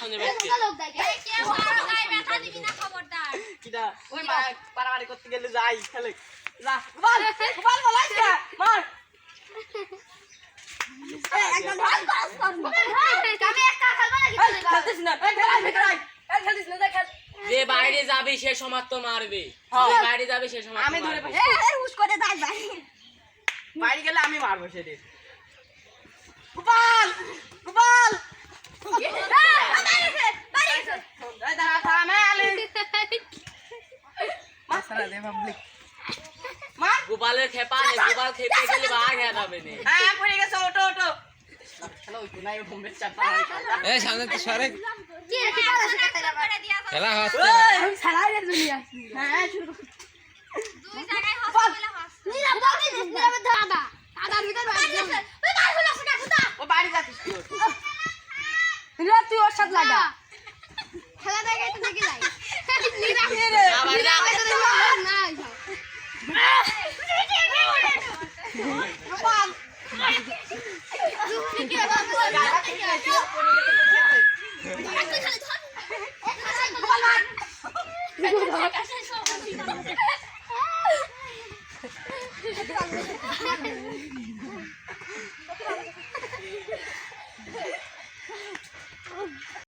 সামনে ব্যক্তি কিটা ওই মা পারাবাড়ি করতে গেলে যাই খেলে যা গোপাল গোপাল বলাইছ না মার এই একদম ভাই আমি একটা খেলবো না খেলতিস না এই খেলাই ভিতরে আই এই খেলতিস না খেল যে বাইরে যাবে সে সমাপ্ত মারবে যে বাইরে যাবে সে সমাপ্ত আমি ধরে মারবে এই হুশ করে যাই ভাই বাইরে গেলে আমি মারবো সেদিন গোপাল গোপাল গোপালের খেপা নেই গোপাল খেপে গেলে বাঘ যাবে না এই সামনে তো সরে খেলা হচ্ছে তুই ওর সাথে লাগা খেলা দেখে তো দেখি যাই